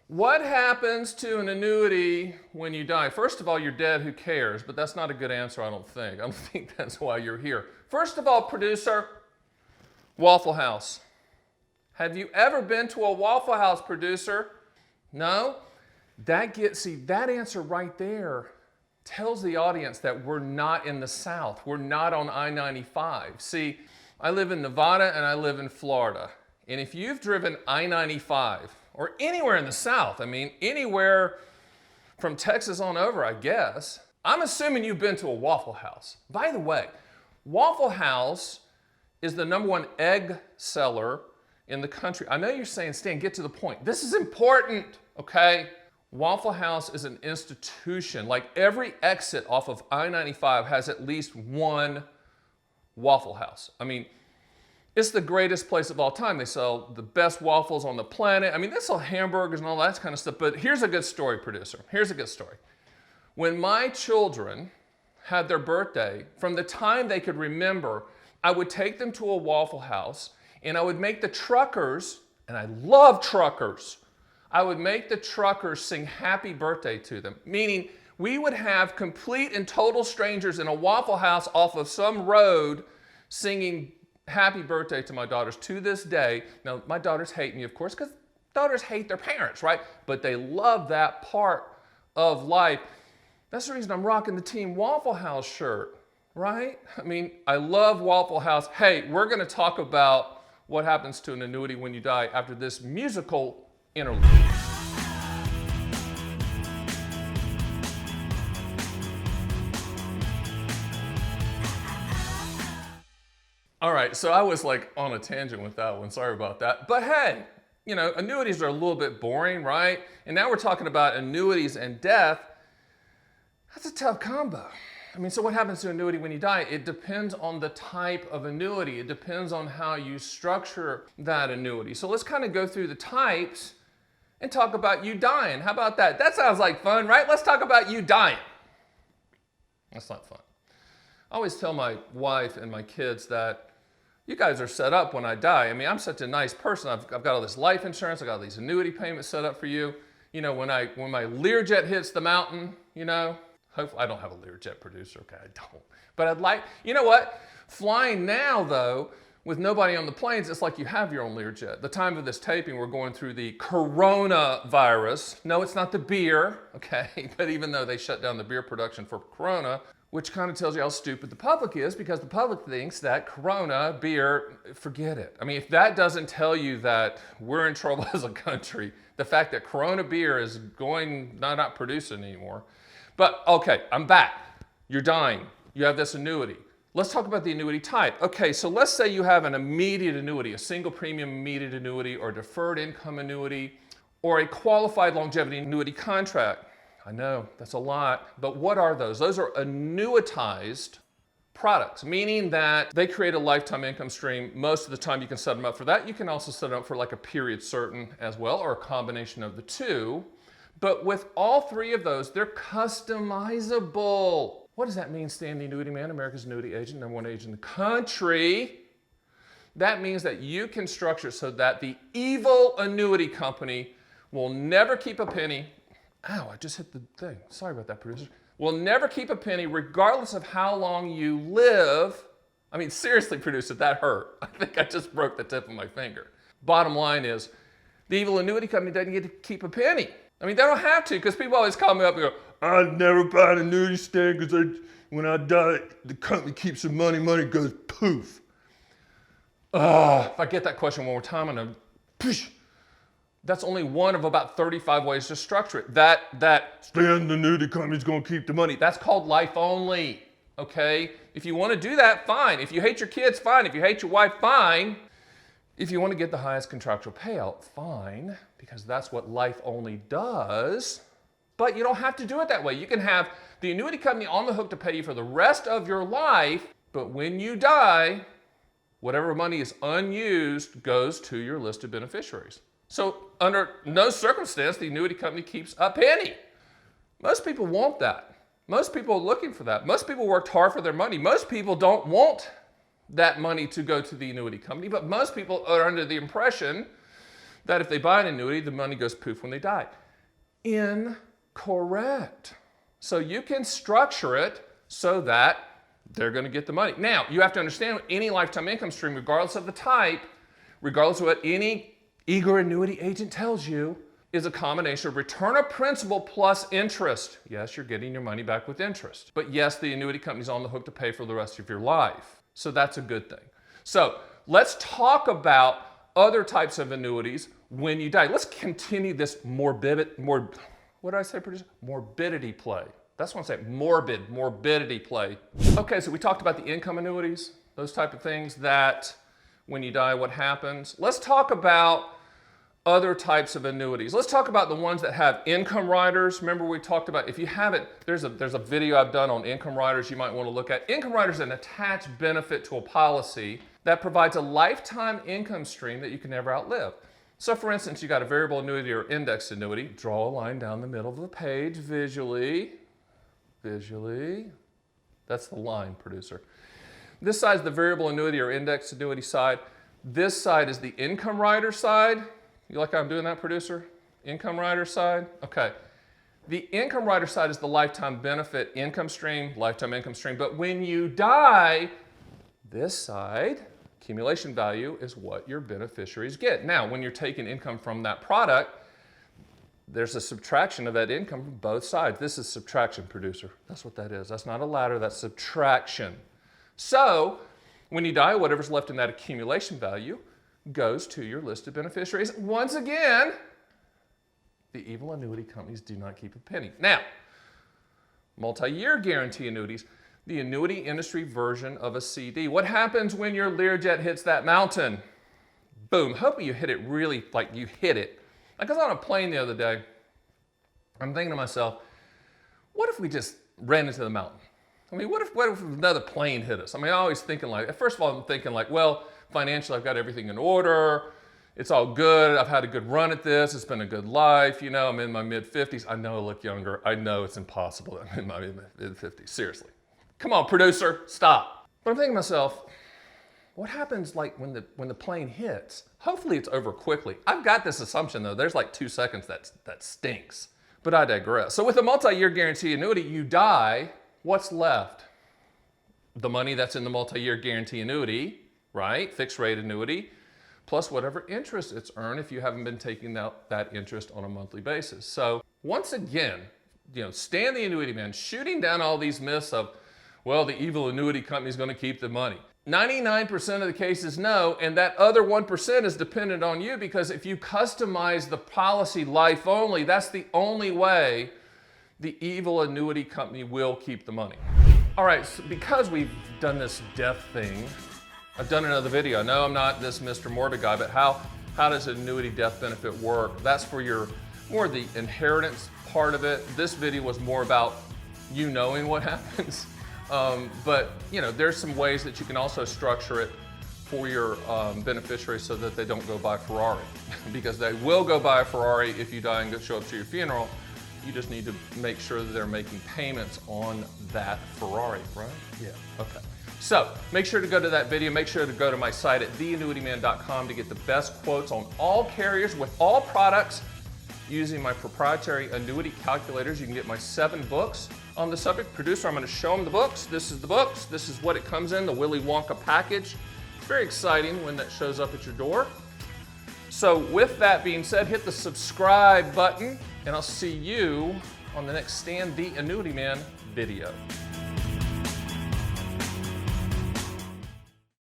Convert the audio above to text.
What happens to an annuity when you die? First of all, you're dead, who cares? But that's not a good answer, I don't think. I don't think that's why you're here. First of all, producer, Waffle House. Have you ever been to a Waffle House, producer? No? That answer right there tells the audience that we're not in the South. We're not on I-95. See, I live in Nevada and I live in Florida. And if you've driven I-95, or anywhere in the South, I mean, anywhere from Texas on over, I guess, I'm assuming you've been to a Waffle House. By the way, Waffle House is the #1 egg seller in the country. I know you're saying, Stan, get to the point. This is important, okay? Waffle House is an institution. Like every exit off of I-95 has at least one Waffle House. I mean, it's the greatest place of all time. They sell the best waffles on the planet. I mean, they sell hamburgers and all that kind of stuff. But here's a good story, producer. Here's a good story. When my children had their birthday, from the time they could remember, I would take them to a Waffle House and I would make the truckers, and I love truckers, I would make the truckers sing happy birthday to them. Meaning we would have complete and total strangers in a Waffle House off of some road singing happy birthday to my daughters to this day. Now, my daughters hate me, of course, because daughters hate their parents, right? But they love that part of life. That's the reason I'm rocking the Team Waffle House shirt, right? I mean, I love Waffle House. Hey, we're going to talk about what happens to an annuity when you die after this musical interlude. All right, so I was like on a tangent with that one. Sorry about that. But hey, you know, annuities are a little bit boring, right? And now we're talking about annuities and death. That's a tough combo. I mean, so what happens to an annuity when you die? It depends on the type of annuity. It depends on how you structure that annuity. So let's kind of go through the types and talk about you dying. How about that? That sounds like fun, right? Let's talk about you dying. That's not fun. I always tell my wife and my kids that you guys are set up when I die. I mean, I'm such a nice person. I've got all this life insurance. I got all these annuity payments set up for you. You know, when my Learjet hits the mountain, you know, hopefully I don't have a Learjet, producer. Okay, I don't. But I'd like, you know what? Flying now, though, with nobody on the planes, it's like you have your own Learjet. The time of this taping, we're going through the coronavirus. No, it's not the beer, okay? But even though they shut down the beer production for Corona, which kind of tells you how stupid the public is, because the public thinks that Corona, beer, forget it. I mean, if that doesn't tell you that we're in trouble as a country, the fact that Corona beer is not producing anymore. But okay, I'm back. You're dying. You have this annuity. Let's talk about the annuity type. Okay, so let's say you have an immediate annuity, a single premium immediate annuity, or deferred income annuity, or a qualified longevity annuity contract. I know, that's a lot, but what are those? Those are annuitized products, meaning that they create a lifetime income stream. Most of the time you can set them up for that. You can also set them up for like a period certain as well, or a combination of the two. But with all three of those, they're customizable. What does that mean, Stan the Annuity Man, America's annuity agent, #1 agent in the country? That means that you can structure so that the evil annuity company will never keep a penny. Ow, I just hit the thing. Sorry about that, producer. Will never keep a penny regardless of how long you live. I mean, seriously, producer, that hurt. I think I just broke the tip of my finger. Bottom line is, the evil annuity company doesn't get to keep a penny. I mean, they don't have to, because people always call me up and go, I'd never buy an annuity, Stan, because when I die, the company keeps the money goes poof. If I get that question one more time, I'm gonna, poosh. That's only one of about 35 ways to structure it. That Stan, the annuity company's gonna keep the money. That's called life only, okay? If you wanna do that, fine. If you hate your kids, fine. If you hate your wife, fine. If you wanna get the highest contractual payout, fine, because that's what life only does. But you don't have to do it that way. You can have the annuity company on the hook to pay you for the rest of your life, but when you die, whatever money is unused goes to your listed beneficiaries. So under no circumstance, the annuity company keeps a penny. Most people want that. Most people are looking for that. Most people worked hard for their money. Most people don't want that money to go to the annuity company, but most people are under the impression that if they buy an annuity, the money goes poof when they die. Incorrect. So you can structure it so that they're going to get the money. Now, you have to understand any lifetime income stream, regardless of the type, regardless of what any eager annuity agent tells you, is a combination of return of principal plus interest. Yes, you're getting your money back with interest. But yes, the annuity company's on the hook to pay for the rest of your life. So that's a good thing. So let's talk about other types of annuities when you die. Let's continue this morbidity play. That's what I'm saying, morbidity play. Okay, so we talked about the income annuities, those type of things that when you die, what happens? Let's talk about other types of annuities. Let's talk about the ones that have income riders. Remember we talked about, if you haven't, there's a video I've done on income riders you might want to look at. Income riders is an attached benefit to a policy that provides a lifetime income stream that you can never outlive. So for instance, you got a variable annuity or indexed annuity. Draw a line down the middle of the page visually. That's the line, producer. This side is the variable annuity or indexed annuity side. This side is the income rider side. You like how I'm doing that, producer? Income rider side? Okay. The income rider side is the lifetime benefit income stream, lifetime income stream. But when you die, this side, accumulation value, is what your beneficiaries get. Now, when you're taking income from that product, there's a subtraction of that income from both sides. This is subtraction, producer. That's what that is. That's not a ladder, that's subtraction. So, when you die, whatever's left in that accumulation value goes to your listed beneficiaries. Once again, the evil annuity companies do not keep a penny. Now, multi-year guarantee annuities, the annuity industry version of a CD. What happens when your Learjet hits that mountain? Boom. Hopefully you hit it really, like you hit it. I was on a plane the other day. I'm thinking to myself, what if we just ran into the mountain? I mean, what if another plane hit us? I mean, I'm always thinking like, first of all, I'm thinking like, well, financially, I've got everything in order. It's all good. I've had a good run at this. It's been a good life. You know, I'm in my mid-50s. I know I look younger. I know it's impossible that I'm in my mid-50s. Seriously. Come on, producer, stop. But I'm thinking to myself, what happens like when the plane hits? Hopefully it's over quickly. I've got this assumption though, there's like 2 seconds that stinks. But I digress. So with a multi-year guarantee annuity, you die, what's left? The money that's in the multi-year guarantee annuity, right? Fixed rate annuity, plus whatever interest it's earned if you haven't been taking out that interest on a monthly basis. So once again, you know, Stan the Annuity Man shooting down all these myths of, well, the evil annuity company is going to keep the money. 99% of the cases no, and that other 1% is dependent on you, because if you customize the policy life only, that's the only way the evil annuity company will keep the money. All right, so because we've done this death thing, I've done another video. I know I'm not this Mr. Morbid guy, but how does annuity death benefit work? That's for more the inheritance part of it. This video was more about you knowing what happens. But you know, there's some ways that you can also structure it for your beneficiaries so that they don't go buy a Ferrari, because they will go buy a Ferrari if you die and show up to your funeral. You just need to make sure that they're making payments on that Ferrari, right? Yeah, okay. So make sure to go to that video. Make sure to go to my site at theannuityman.com to get the best quotes on all carriers with all products using my proprietary annuity calculators. You can get my 7 books on the subject. Producer, I'm going to show them the books. This is the books. This is what it comes in, the Willy Wonka package. It's very exciting when that shows up at your door. So with that being said, hit the subscribe button, and I'll see you on the next Stan the Annuity Man video.